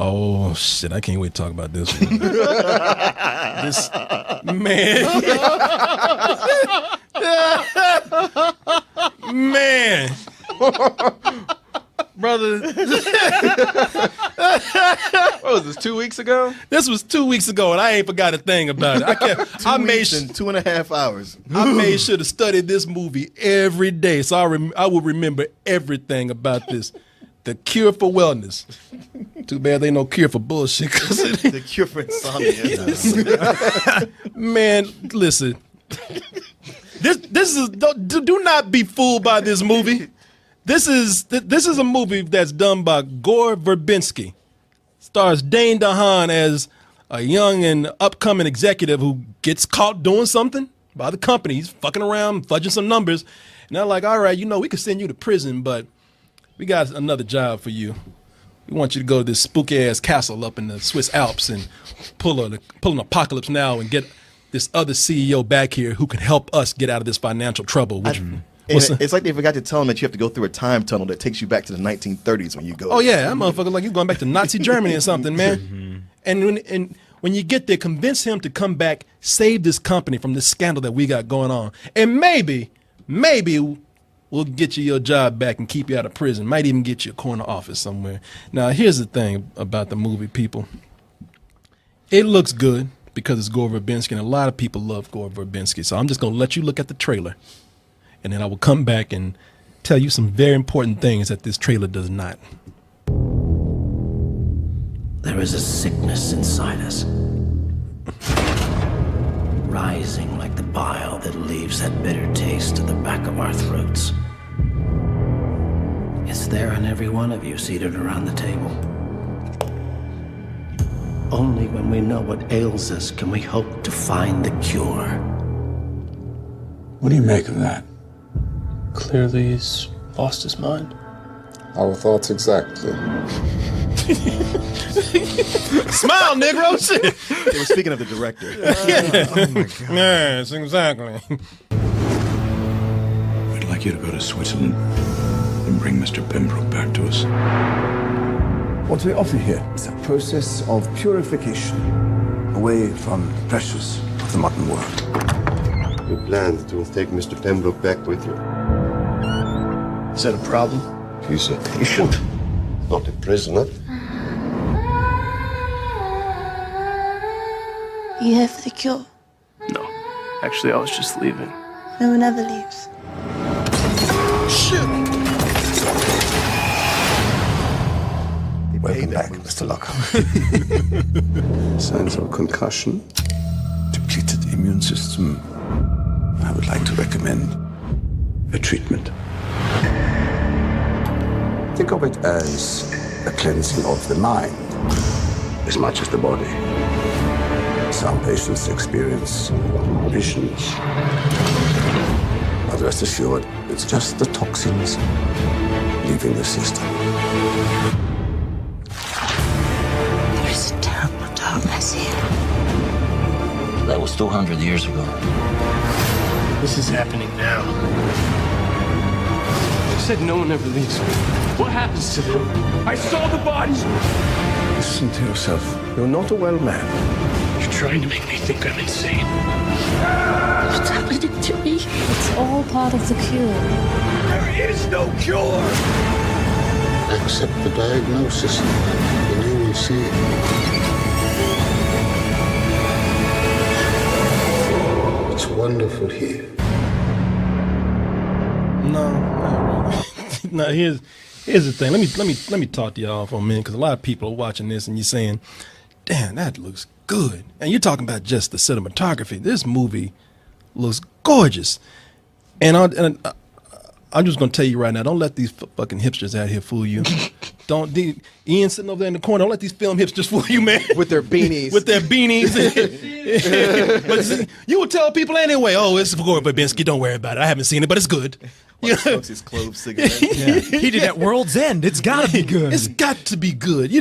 Oh shit! I can't wait to talk about this one. This man, man, brother. What was this, 2 weeks ago? This was 2 weeks ago, and I ain't forgot a thing about it. I made in 2.5 hours. I made sure to study this movie every day, so I will remember everything about this. The cure for wellness. Too bad they ain't no cure for bullshit. The cure for insomnia. Man, listen. This is do not be fooled by this movie. This is a movie that's done by Korey Verbinski. Stars Dane DeHaan as a young and upcoming executive who gets caught doing something by the company. He's fucking around, fudging some numbers. And they're like, all right, we could send you to prison, but we got another job for you. We want you to go to this spooky-ass castle up in the Swiss Alps and pull an Apocalypse Now and get this other CEO back here who can help us get out of this financial trouble. It's like they forgot to tell him that you have to go through a time tunnel that takes you back to the 1930s when you go. Oh, yeah, that motherfucker like you're going back to Nazi Germany or something, man. And when you get there, convince him to come back, save this company from this scandal that we got going on. And maybe we'll get you your job back and keep you out of prison. Might even get you a corner office somewhere. Now, here's the thing about the movie, people. It looks good because it's Korey Verbinski, and a lot of people love Korey Verbinski. So I'm just going to let you look at the trailer, and then I will come back and tell you some very important things that this trailer does not. There is a sickness inside us, rising like the bile that leaves that bitter taste at the back of our throats. It's there in every one of you seated around the table. Only when we know what ails us can we hope to find the cure. What do you make of that? Clearly he's lost his mind. Our thoughts exactly. Smile, Negro. Shit. They were speaking of the director. Oh, my God. Yes, exactly. We'd like you to go to Switzerland and bring Mr. Pembroke back to us. What we offer here is a process of purification away from the pressures of the modern world. You planned to take Mr. Pembroke back with you. Is that a problem? He's a patient, not a prisoner. You here for the cure? No. Actually, I was just leaving. No one ever leaves. Shit. Welcome back, Mr. Lockhart. Signs of concussion, depleted immune system. I would like to recommend a treatment. Think of it as a cleansing of the mind as much as the body. Some patients experience visions. But rest assured, it's just the toxins leaving the system. There's a terrible darkness here. That was 200 years ago. This is happening now. You said no one ever leaves. What happens to them? I saw the bodies. Listen to yourself. You're not a well man. You're trying to make me think I'm insane. What's happening to me? It's all part of the cure. There is no cure! Accept the diagnosis, and you will see it. It's wonderful here. No, not really. No, here's the thing. Let me talk to y'all for a minute, because a lot of people are watching this and you're saying, "Damn, that looks good." And you're talking about just the cinematography. This movie looks gorgeous, and I'm just gonna tell you right now: don't let these fucking hipsters out here fool you. Ian sitting over there in the corner. Don't let these film hipsters fool you, man. With their beanies. With their beanies. But see, you would tell people anyway, "Oh, it's for Korey Verbinski. Don't worry about it. I haven't seen it, but it's good." Like smokes his clove cigarette. He did at World's End. It's gotta be good. It's got to be good.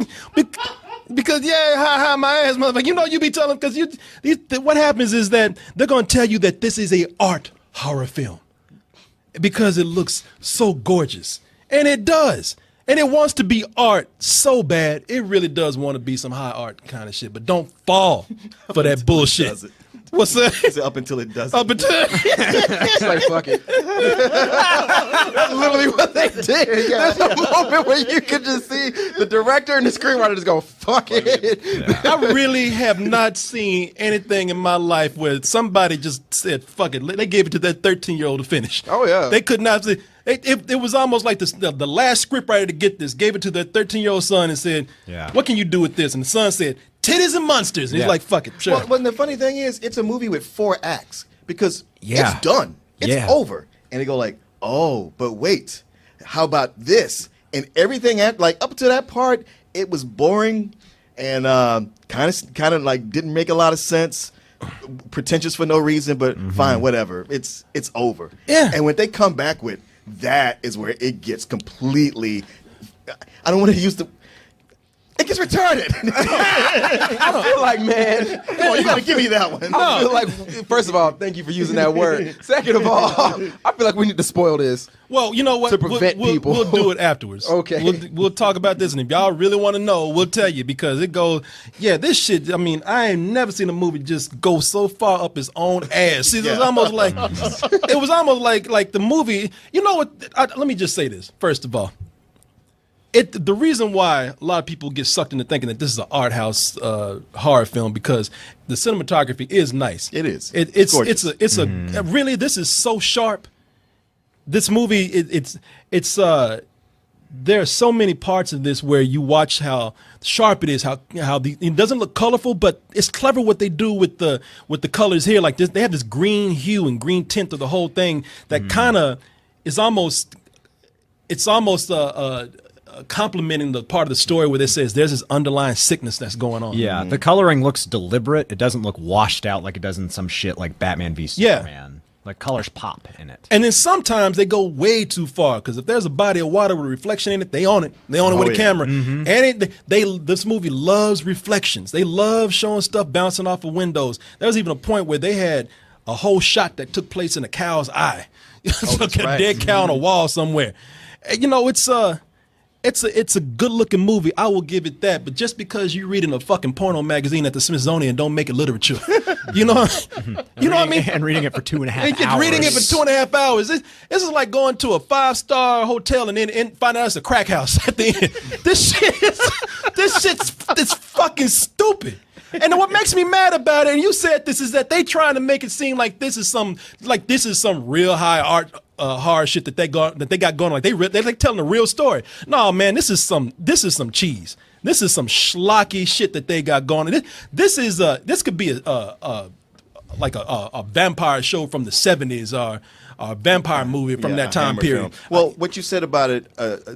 Because hi, my ass, motherfucker. You be telling because what happens is that they're gonna tell you that this is a art horror film because it looks so gorgeous, and it does. And it wants to be art so bad. It really does want to be some high art kind of shit. But don't fall for that bullshit. Does it. What's that? It's up until it doesn't. Up until It's like, fuck it. That's literally what they did. There's a moment where you could just see the director and the screenwriter just go, fuck it. I really have not seen anything in my life where somebody just said, fuck it. They gave it to that 13-year-old to finish. Oh, yeah. They could not say. It was almost like the last scriptwriter to get this gave it to their 13-year-old son and said, what can you do with this? And the son said, titties and monsters. And he's like, fuck it, sure. Well, the funny thing is, it's a movie with 4 acts because it's done. It's over. And they go like, oh, but wait, how about this? And everything up to that part, it was boring and kind of like didn't make a lot of sense. Pretentious for no reason, but fine, whatever. It's over. Yeah. And when they come back with that is where it gets completely. I don't want to use the. It gets retarded. I feel like, man. Come on, you gotta give me that one. I feel like, first of all, thank you for using that word. Second of all, I feel like we need to spoil this. Well, you know what? To prevent people. We'll do it afterwards. Okay. We'll talk about this, and if y'all really want to know, we'll tell you because it goes. Yeah, this shit. I mean, I ain't never seen a movie just go so far up its own ass. It was almost like like the movie. You know what? Let me just say this first of all. The reason why a lot of people get sucked into thinking that this is an art house horror film because the cinematography is nice. It is. It's gorgeous. Really, this is so sharp. This movie, there are so many parts of this where you watch how sharp it is, it doesn't look colorful, but it's clever what they do with the colors here. Like this, they have this green hue and green tint of the whole thing that kind of is almost complementing the part of the story where it says there's this underlying sickness that's going on. Yeah, the coloring looks deliberate. It doesn't look washed out like it does in some shit like Batman v Superman. Like colors pop in it. And then sometimes they go way too far because if there's a body of water with a reflection in it, they own it. They own it with a camera. And this movie loves reflections. They love showing stuff bouncing off of windows. There was even a point where they had a whole shot that took place in a cow's eye. A dead cow on a wall somewhere. You know, it's a good looking movie. I will give it that. But just because you're reading a fucking porno magazine at the Smithsonian don't make it literature. You know what I mean? And reading it for 2.5 hours. Reading it for 2.5 hours. This is like going to a 5-star hotel and then find out it's a crack house at the end. This shit's fucking stupid. And what makes me mad about it, and you said this, is that they trying to make it seem like this is some real high art horror shit that they got going. Like they're like telling a real story. No, man, this is some cheese. This is some schlocky shit that they got going. This could be a vampire show from the 70s or a vampire movie from that time period. Film. Well, what you said about it,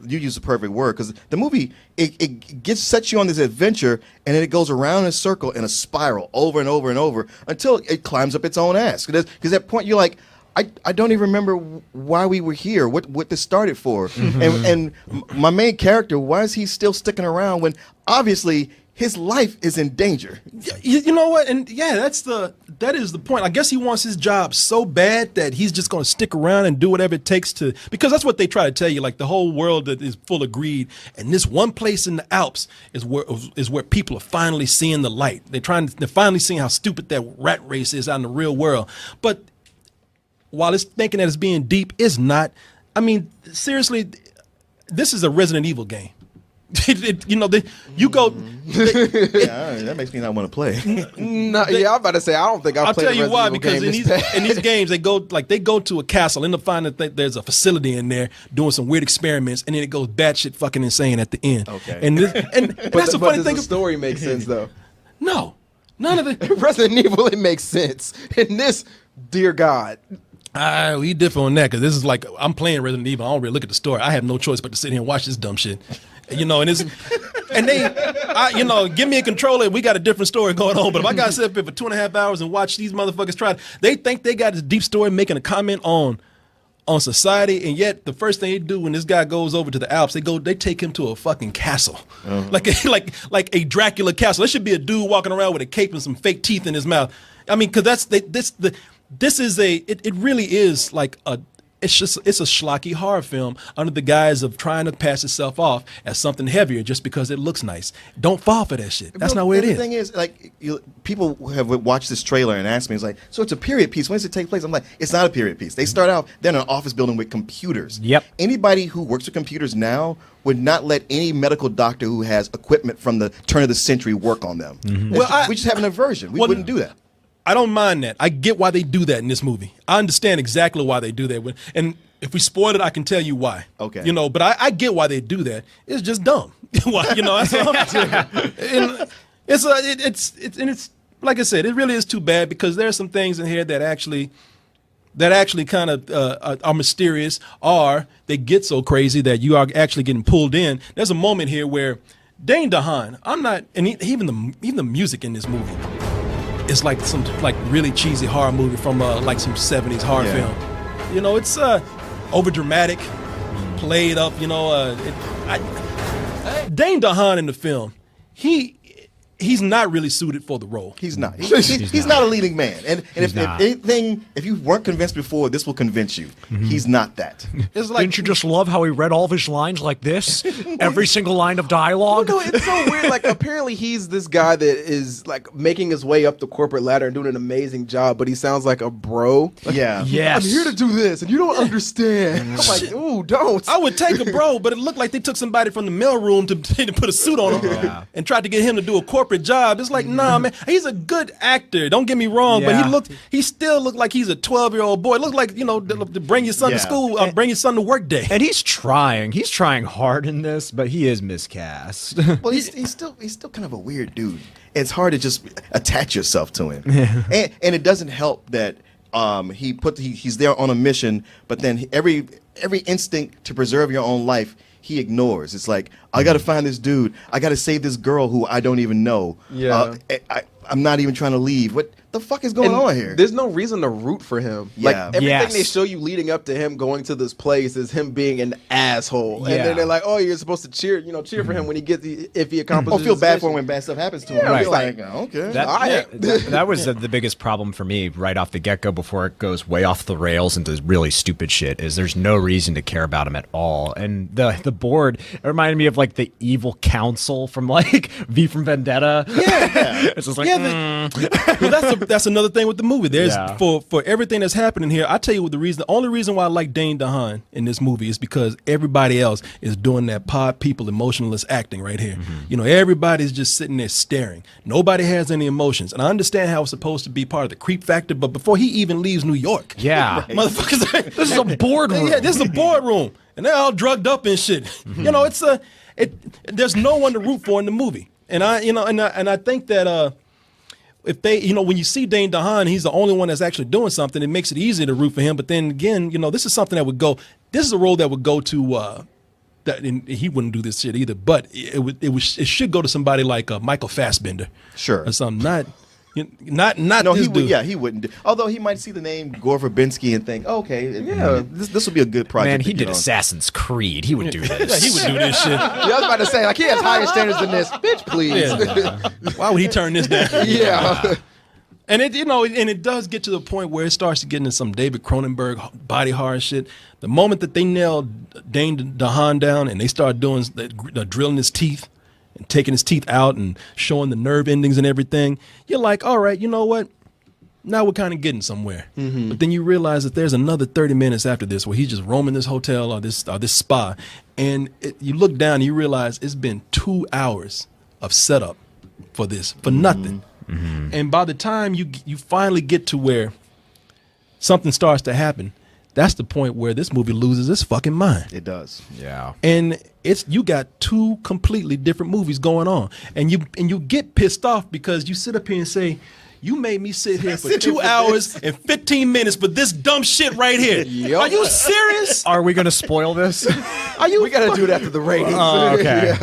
you used the perfect word because the movie it sets you on this adventure and then it goes around in a circle in a spiral over and over and over until it climbs up its own ass. Because at that point you're like, I don't even remember why we were here, what this started for. And my main character, why is he still sticking around when obviously his life is in danger? You know what? And yeah, that is the point. I guess he wants his job so bad that he's just going to stick around and do whatever it takes to, because that's what they try to tell you. Like the whole world that is full of greed, and this one place in the Alps is where people are finally seeing the light. They're finally seeing how stupid that rat race is out in the real world. But while it's thinking that it's being deep, it's not. I mean, seriously, this is a Resident Evil game. You go. That makes me not want to play. I'm about to say I don't think I'll play. I'll tell you why, because in in these games they go to a castle, end up finding that there's a facility in there doing some weird experiments, and then it goes batshit fucking insane at the end. Okay. And that's the funny thing. The story makes sense though. No, none of it. Resident Evil, it makes sense. In this, dear God. We differ on that because this is like I'm playing Resident Evil. I don't really look at the story. I have no choice but to sit here and watch this dumb shit. You know, give me a controller. We got a different story going on. But if I got to sit up here for 2.5 hours and watch these motherfuckers try, they think they got this deep story making a comment on society, and yet the first thing they do when this guy goes over to the Alps, they take him to a fucking castle, like a Dracula castle. There should be a dude walking around with a cape and some fake teeth in his mouth. I mean, because it really is like it's a schlocky horror film under the guise of trying to pass itself off as something heavier just because it looks nice. Don't fall for that shit. That's not what it is. The thing is, like, people have watched this trailer and asked me, it's like, so it's a period piece. When does it take place? I'm like, it's not a period piece. They start out, they're in an office building with computers. Yep. Anybody who works with computers now would not let any medical doctor who has equipment from the turn of the century work on them. Well, we just have an aversion. We wouldn't do that. I don't mind that. I get why they do that in this movie. I understand exactly why they do that. And if we spoil it, I can tell you why. Okay. You know, but I get why they do that. It's just dumb. Well, you know, that's all I'm saying. And it's like I said, it really is too bad because there are some things in here that actually kind of are mysterious, or they get so crazy that you are actually getting pulled in. There's a moment here where Dane DeHaan, even the music in this movie. It's like some really cheesy horror movie from like some 70s horror film. You know, it's over dramatic, played up. You know, Dane DeHaan in the film, he's not really suited for the role. He's not. He's not a leading man. And if anything, if you weren't convinced before, this will convince you. He's not that. It's like, didn't you just love how he read all of his lines like this? Every single line of dialogue? No, it's so weird. Like, apparently he's this guy that is, like, making his way up the corporate ladder and doing an amazing job, but he sounds like a bro. Like, yeah. I'm here to do this, and you don't understand. I'm like, ooh, don't. I would take a bro, but it looked like they took somebody from the mailroom to put a suit on him and tried to get him to do a corporate job. It's like, nah, man, he's a good actor. Don't get me wrong, but he still looked like he's a 12-year-old boy. It looked like, you know, to bring your son to school, bring your son to work day. And he's trying hard in this, but he is miscast. Well, he's still kind of a weird dude. It's hard to just attach yourself to him, and it doesn't help that he's there on a mission, but then every instinct to preserve your own life he ignores. It's like, I got to find this dude. I got to save this girl who I don't even know. Yeah. I'm not even trying to leave. What the fuck is going on here? There's no reason to root for him. Like, Yeah. everything they show you leading up to him going to this place is him being an asshole. And then they're like, oh, you're supposed to cheer for him when he gets if he accomplishes. Or feel his bad mission. for him when bad stuff happens to him. Yeah, It's right. like, okay. That was the biggest problem for me right off the get-go before it goes way off the rails into really stupid shit is there's no reason to care about him at all. And the board, it reminded me of like the evil council from like V from Vendetta. Yeah. It's just like, Well, that's another thing with the movie. There's for everything that's happening here. I tell you what the only reason why I like Dane DeHaan in this movie is because everybody else is doing that pod people emotionless acting right here. You know, everybody's just sitting there staring. Nobody has any emotions, and I understand how it's supposed to be part of the creep factor. But before he even leaves New York, motherfuckers, this is a boardroom. Yeah, this is a boardroom, and they're all drugged up and shit. You know, there's no one to root for in the movie, and I think that if they, you know, when you see Dane DeHaan, he's the only one that's actually doing something. It makes it easier to root for him. But then again, you know, this is something that would go. This is a role that would go to. And he wouldn't do this shit either. But it should go to somebody like Michael Fassbender, Sure, or something. Not no, this he would. dude. Yeah, he wouldn't. Although he might see the name Gore Verbinski and think, okay, this would be a good project. Man, he to did get on. Assassin's Creed. He would do this. Yeah, he would do this shit. Yeah, I was about to say, like, he has higher standards than this. Bitch, please. Yeah. Why would he turn this down? Yeah. And it does get to the point where it starts to get into some David Cronenberg body horror shit. The moment that they nail Dane DeHaan down and they start doing drilling his teeth and taking his teeth out and showing the nerve endings and everything, you're like, all right, you know what? Now we're kind of getting somewhere. But then you realize that there's another 30 minutes after this where he's just roaming this hotel or this spa, and you look down and you realize it's been 2 hours of setup for this for nothing. And by the time you finally get to where something starts to happen, that's the point where this movie loses its fucking mind. It does. Yeah. And you got two completely different movies going on. And you get pissed off because you sit up here and say, you made me sit here for 2 hours and 15 minutes for this dumb shit right here. Yep. Are you serious? Are we going to spoil this? We got to do it after the ratings. Oh, okay.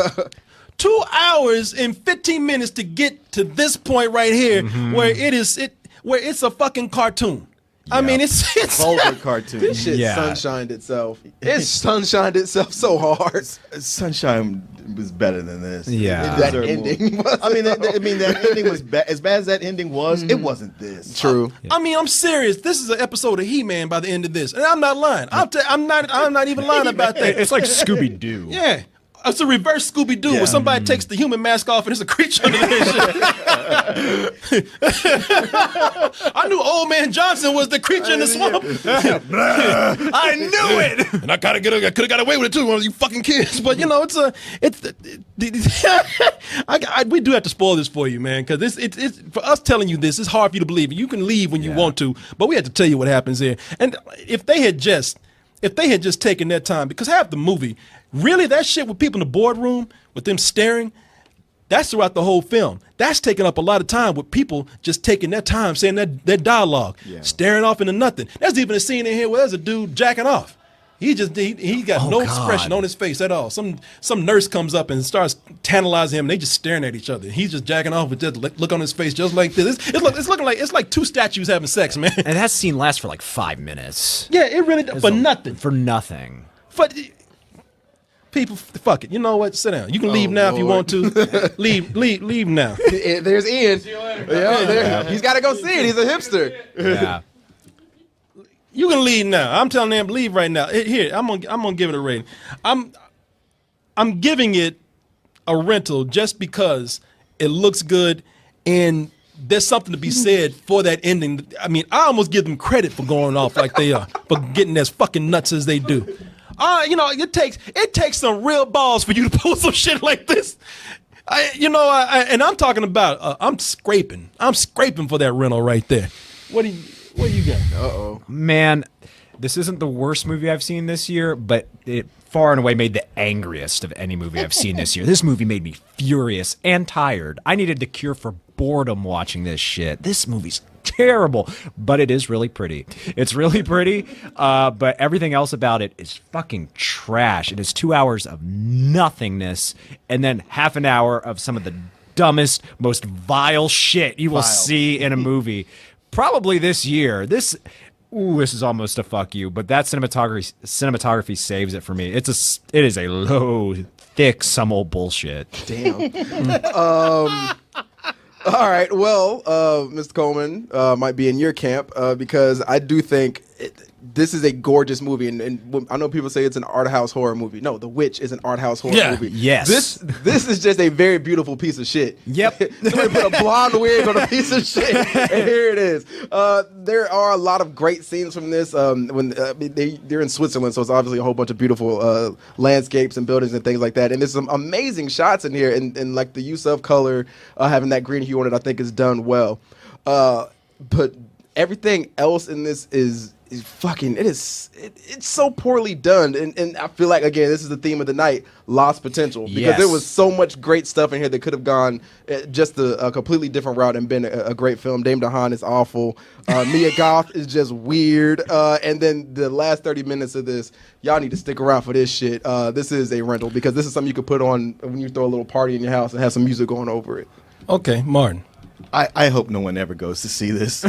2 hours and 15 minutes to get to this point right here where it's a fucking cartoon. I mean, it's vulgar cartoon. This shit sunshined itself. It sunshined itself so hard. Sunshine was better than this. Yeah. That ending was. I mean, that ending was as bad as that ending was. It wasn't this. True. I mean, I'm serious. This is an episode of He-Man by the end of this, and I'm not lying. I'm not even lying about that. It's like Scooby-Doo. Yeah. It's a reverse Scooby-Doo where somebody takes the human mask off and there's a creature under there. I knew Old Man Johnson was the creature in the swamp. I knew it. And I could have got away with it too, one of you fucking kids. But you know, we do have to spoil this for you, man, because it's for us telling you this. It's hard for you to believe. You can leave when you want to, but we have to tell you what happens here. And if they had just taken their time, because half the movie. Really, that shit with people in the boardroom, with them staring, that's throughout the whole film. That's taking up a lot of time with people just taking their time, saying their dialogue, staring off into nothing. There's even a scene in here where there's a dude jacking off. He got no expression on his face at all. Some nurse comes up and starts tantalizing him, and they just staring at each other. He's just jacking off with just look on his face just like this. It's like two statues having sex, man. And that scene lasts for like 5 minutes. Yeah, it really does. For nothing. For nothing. But people, fuck it. You know what? Sit down. You can leave now if you want to. leave now. There's Ian. He's got to go see it. He's a hipster. Yeah. You can leave now. I'm telling them leave right now. Here, I'm gonna give it a rating. I'm giving it a rental just because it looks good and there's something to be said for that ending. I mean, I almost give them credit for going off like they are, for getting as fucking nuts as they do. You know, it takes some real balls for you to pull some shit like this. And I'm talking about I'm scraping for that rental right there. What do you got? Uh-oh. Man, this isn't the worst movie I've seen this year, but it far and away made the angriest of any movie I've seen this year. This movie made me furious and tired. I needed the cure for boredom watching this shit. This movie's terrible, but it is really pretty. It's really pretty, but everything else about it is fucking trash. It is 2 hours of nothingness and then half an hour of some of the dumbest, most vile shit you will see in a movie. Probably this year. This is almost a fuck you, but that cinematography saves it for me. It is a low, thick, some old bullshit. Damn. All right. Well, Mr. Coleman might be in your camp because I do think this is a gorgeous movie, and I know people say it's an art house horror movie. No, The Witch is an art house horror movie. Yes. This is just a very beautiful piece of shit. Yep. Somebody put a blonde wig on a piece of shit, and here it is. There are a lot of great scenes from this. When they're in Switzerland, so it's obviously a whole bunch of beautiful landscapes and buildings and things like that. And there's some amazing shots in here, and like the use of color, having that green hue on it, I think is done well. But everything else in this is fucking, it's so poorly done, and I feel like, again, this is the theme of the night, lost potential, because there was so much great stuff in here that could have gone just a completely different route and been a great film. Dame DeHaan is awful. Mia Goth is just weird, and then the last 30 minutes of this, y'all need to stick around for this shit. This is a rental, because this is something you could put on when you throw a little party in your house and have some music going over it. Okay, Martin. I hope no one ever goes to see this.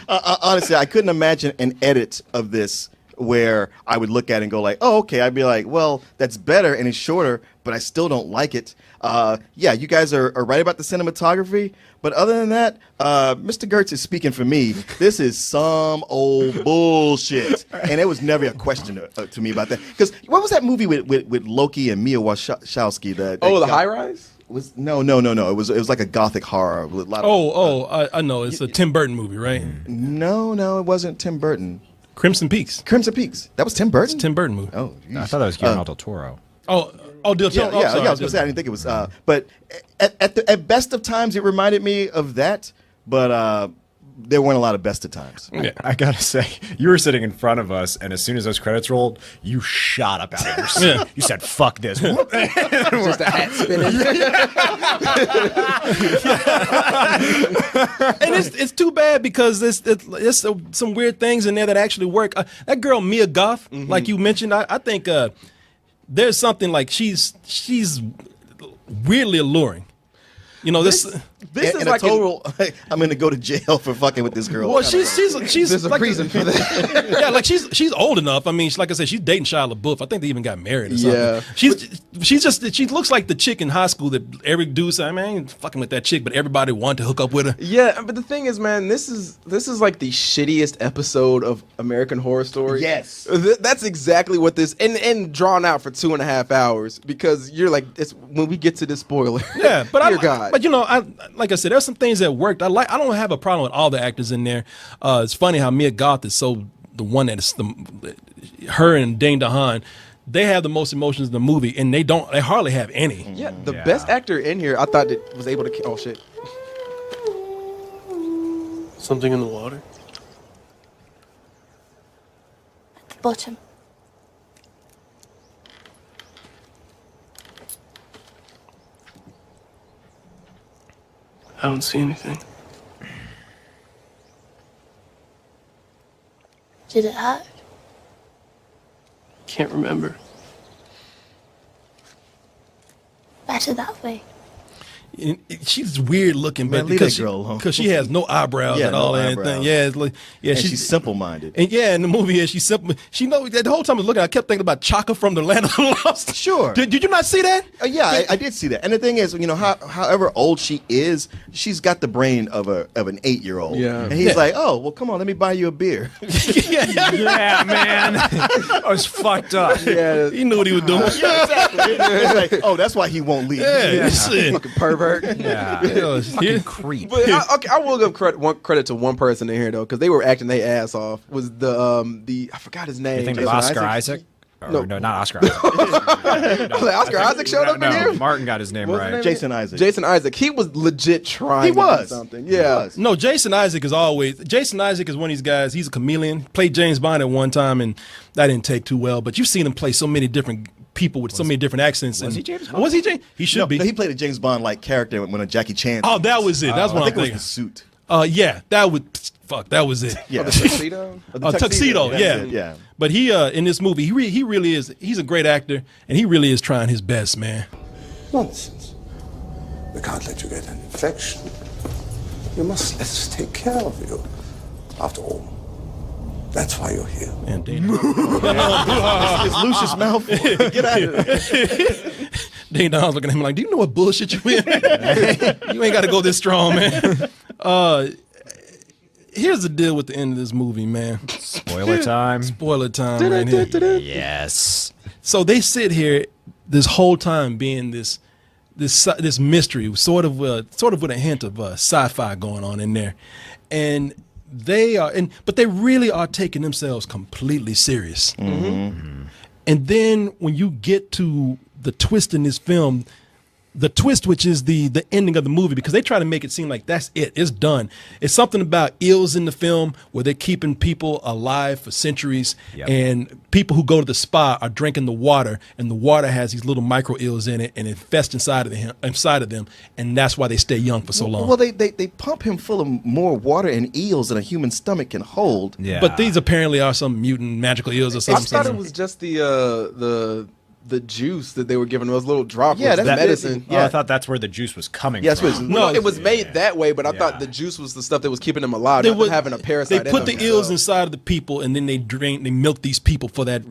Honestly, I couldn't imagine an edit of this where I would look at it and go like, oh, okay. I'd be like, well, that's better and it's shorter, but I still don't like it. Yeah, you guys are right about the cinematography. But other than that, Mr. Gertz is speaking for me. This is some old bullshit. And it was never a question to me about that. Because what was that movie with Loki and Mia Wachowski? The High Rise? No. It was like a gothic horror. With a lot I know. It's a Tim Burton movie, right? No, it wasn't Tim Burton. Crimson Peaks. That was Tim Burton? It's a Tim Burton movie. Oh, I thought that was Guillermo del Toro. Del Toro. Yeah, I was going to say, I didn't think it was. But at best of times, it reminded me of that. But there weren't a lot of best of times. Yeah. I got to say, you were sitting in front of us, and as soon as those credits rolled, you shot up out of your seat. Yeah. You said, fuck this. Just a hat spinning. And it's too bad because there's some weird things in there that actually work. That girl, Mia Goth, like you mentioned, I think there's something like she's weirdly alluring. You know, this This and is a like total. I'm gonna go to jail for fucking with this girl. Well, she's there's a like reason for that. yeah, like she's old enough. I mean, like I said, she's dating Shia LaBeouf. I think they even got married or something. Yeah. She looks like the chick in high school that every dude said, man, I ain't fucking with that chick, but everybody wanted to hook up with her. Yeah, but the thing is, man, this is like the shittiest episode of American Horror Story. Yes. That's exactly what this and drawn out for 2.5 hours because you're like, it's when we get to this spoiler. Yeah, but Dear God. But like I said, there's some things that worked. I don't have a problem with all the actors in there. It's funny how Mia Goth is so the one that is her and Dane DeHaan. They have the most emotions in the movie, and they hardly have any. Yeah, the best actor in here, I thought that was able to. Oh shit! Something in the water? At the bottom. I don't see anything. Did it hurt? Can't remember. Better that way. She's weird looking, Man, but leave because that girl alone. because she has no eyebrows at no all or eyebrows. anything. Yeah, it's like, yeah, And she's simple minded. And yeah, in the movie, yeah, she's simple. She know the whole time I was looking, I kept thinking about Chaka from the Land of the Lost. Sure. Did you not see that? Yeah, I did see that. And the thing is, however old she is, she's got the brain of an 8-year-old. Yeah. And he's like, oh, well, come on, let me buy you a beer. Yeah, man. I was fucked up. Yeah, He knew what he was doing. Yeah, exactly. It's like, oh, that's why he won't leave. Yeah, shit. fucking pervert. Yeah. Yeah, Fucking creep. But I will give credit to one person in here though, because they were acting their ass off. Was the I forgot his name. You think of Jason Oscar Isaac? No. No, not Oscar Isaac. I was like, Oscar Isaac showed up in here. Martin got his name What was his right. name? Jason Isaac. Jason Isaac. He was legit trying. He to do was. something. He Yeah. was. No, Jason Isaac is one of these guys. He's a chameleon. Played James Bond at one time, and that didn't take too well. But you've seen him play so many different people with so many different accents. Was he James Bond? Was he James? He should be. No, he played a James Bond-like character when a Jackie Chan. Oh, that was it. That's what I I'm think it was thinking. the suit. Yeah, that was it. Yeah. The tuxedo. Tuxedo, That's yeah. it, yeah. But he in this movie, he really is. He's a great actor, and he really is trying his best, man. Nonsense. We can't let you get an infection. You must let us take care of you. After all, that's why you're here. And Dane, It's Lucius Malfoy. Get out of here. Dane DeHaan's looking at him like, "Do you know what bullshit you in? You ain't got to go this strong, man." Here's the deal with the end of this movie, man. Spoiler time. Spoiler time right here. Yes. So they sit here this whole time being this mystery, sort of with a hint of sci-fi going on in there, and but they really are taking themselves completely serious. Mm-hmm. And then when you get to the twist in this film, the twist, which is the ending of the movie, because they try to make it seem like that's it, it's done. It's something about eels in the film where they're keeping people alive for centuries, and people who go to the spa are drinking the water, and the water has these little micro eels in it and infest inside of them, and that's why they stay young for so long. Well, they pump him full of more water and eels than a human stomach can hold. Yeah. But these apparently are some mutant magical eels or I something. thought it was just the juice that they were giving those little droplets. Yeah, the that's medicine. Oh, I thought that's where the juice was coming Yeah, that's what from. it's- No, it was made that way, but I thought the juice was the stuff that was keeping them alive. Not them having a parasite. They put in the them. eels inside of the people, and then they milk these people for that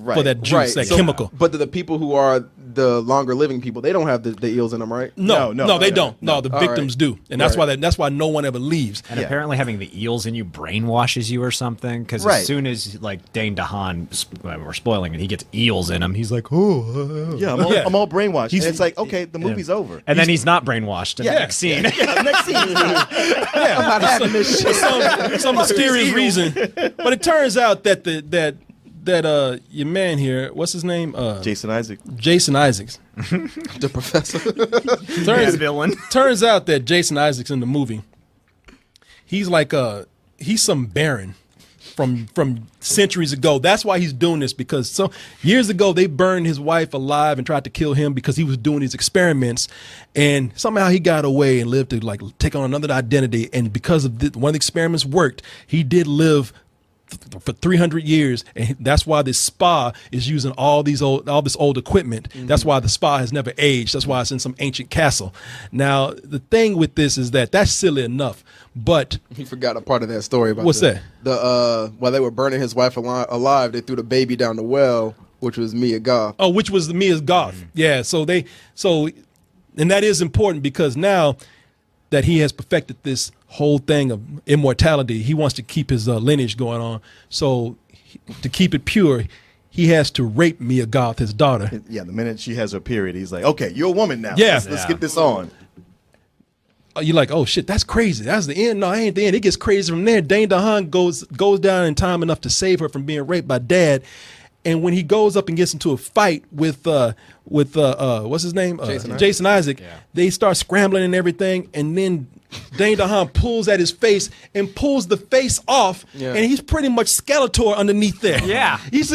juice, that So- chemical. But the people who are the longer living people, they don't have the eels in them, right? No, they don't. No, the All victims right. do, and that's why no one ever leaves. And apparently having the eels in you brainwashes you or something. Because Right. as soon as like Dane DeHaan, we're spoiling it, he gets eels in him. He's like, oh. Yeah, I'm all brainwashed. And it's like, okay, the movie's over. And then he's not brainwashed in the Yeah. next scene. Yeah, next scene. I'm not having this shit. For some mysterious reason. But it turns out that your man here, what's his name? Jason Isaac. Jason Isaacs. The professor. Villain. Turns out that Jason Isaacs in the movie, he's like he's some baron from centuries ago. That's why he's doing this, because so years ago they burned his wife alive and tried to kill him because he was doing these experiments, and somehow he got away and lived to like take on another identity. And because of one of the experiments worked, he did live for 300 years, and that's why this spa is using all this old equipment. That's why the spa has never aged. That's why it's in some ancient castle. Now, the thing with this is that that's silly enough, but he forgot a part of that story about what's that? While they were burning his wife alive, they threw the baby down the well, which was Mia Goth. Oh, which was the Mia Goth. Yeah, and that is important because now that he has perfected this whole thing of immortality, he wants to keep his lineage going on. So to keep it pure, he has to rape Mia Goth, his daughter. Yeah, the minute she has her period, he's like, okay, you're a woman now. Yeah. Let's get this on. You're like, oh shit, that's crazy. That's the end. No, it ain't the end. It gets crazy from there. Dane DeHaan goes down in time enough to save her from being raped by Dad. And when he goes up and gets into a fight with what's his name? Jason Isaac, they start scrambling and everything, and then Dane DeHaan pulls at his face and pulls the face off, and he's pretty much Skeletor underneath there. Yeah. His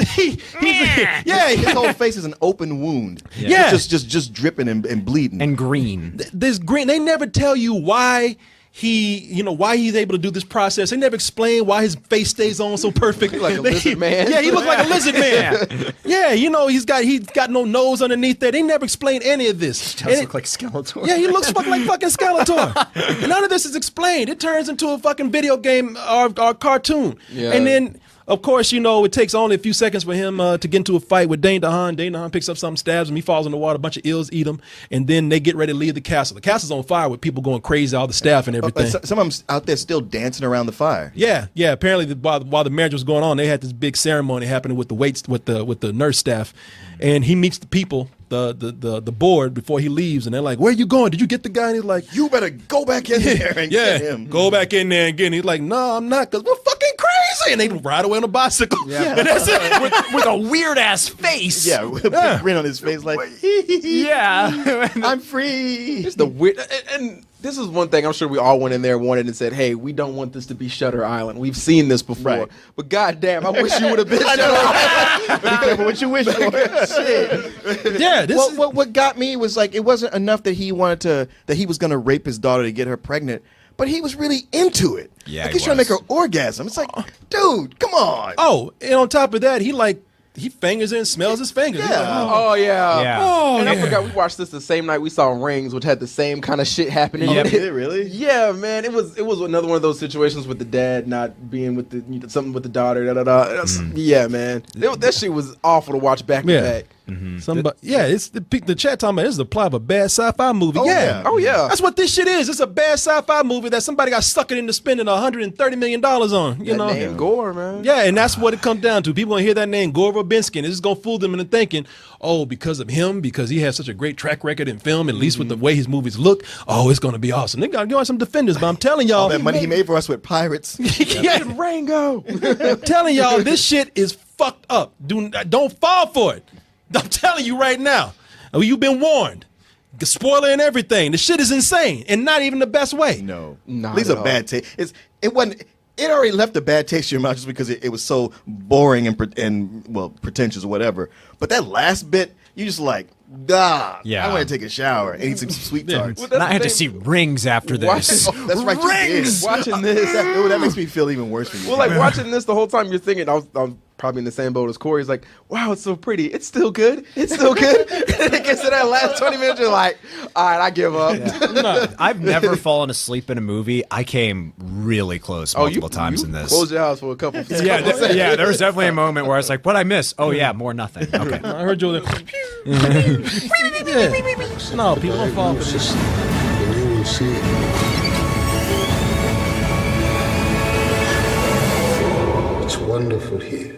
whole face is an open wound. Yeah. It's just dripping and bleeding. And green. This green, they never tell you why why he's able to do this process. They never explain why his face stays on so perfect. Like a lizard man. Yeah, he looks like a lizard man. Yeah, he's got no nose underneath there. They never explain any of this. He does look like Skeletor. Yeah, he looks like fucking Skeletor. And none of this is explained. It turns into a fucking video game or cartoon. Yeah. And then, of course, it takes only a few seconds for him to get into a fight with Dane DeHaan. Dane DeHaan picks up something, stabs him, he falls in the water, a bunch of eels eat him, and then they get ready to leave the castle. The castle's on fire with people going crazy, all the staff and everything. Some of them out there still dancing around the fire. Yeah. Apparently, while the marriage was going on, they had this big ceremony happening with the nurse staff, and he meets the people, the board, before he leaves, and they're like, "Where are you going? Did you get the guy?" And he's like, "You better go back in there and get him." Go back in there and get him. He's like, "No, I'm not, because we're fucking crazy." And they ride away on a bicycle. Yeah. And that's it. with a weird ass face. Yeah, with a grin on his face, like, yeah, I'm free. It's the weird, and this is one thing I'm sure we all went in there wanted and said, "Hey, we don't want this to be Shutter Island. We've seen this before." Right. But goddamn, I wish you would have been Shutter Island. Be careful what you wish for. Shit. Yeah. What got me was like, it wasn't enough that he was gonna rape his daughter to get her pregnant, but he was really into it. Yeah, like he's trying to make her orgasm. It's like, dude, come on. Oh, and on top of that, he fingers it and smells his fingers. Yeah. He's like, Oh yeah. Yeah. Oh, And I yeah. forgot we watched this the same night we saw Rings, which had the same kind of shit happening. Oh, did it really? Yeah, man. It was another one of those situations with the dad not being with something with the daughter. Yeah, man. That shit was awful to watch back to back. Somebody, it's the chat talking about this is the plot of a bad sci-fi movie. Oh, yeah. yeah. Oh yeah. That's what this shit is. It's a bad sci-fi movie that somebody got suckered into spending $130 million on. You know, name Gore, man. Yeah, and that's what it comes down to. People gonna hear that name, Gore Verbinski, and it's just gonna fool them into thinking, oh, because of him, because he has such a great track record in film, at least with the way his movies look, oh, it's gonna be awesome. They gotta give us some defenders, but I'm telling y'all, All that money he made for us with pirates. yeah, Rango. I'm telling y'all, this shit is fucked up. Don't fall for it. I'm telling you right now. You've been warned. Spoiler and everything. The shit is insane, and not even the best way. No, Not leaves at a all. bad taste. It wasn't. It already left a bad taste in your mouth just because it was so boring and pretentious or whatever. But that last bit, you just like, Yeah. I want to take a shower and eat some sweet tarts. Well, And I had to see Rings after this. Oh, that's right, Rings! you did. Watching this. That makes me feel even worse for you. Well, like watching this the whole time, you're thinking, I was probably in the same boat as Corey. He's like, wow, it's so pretty. It's still good. It's still good. And it gets to that last 20 minutes, you're like, all right, I give up. I've never fallen asleep in a movie. I came really close multiple times in this. Closed your house for a couple. Yeah, there was definitely a moment where I was like, "What'd I miss?" Oh yeah, more nothing. Okay. I heard you. Yeah. No, people don't fall for this. And you will see it. It's wonderful here.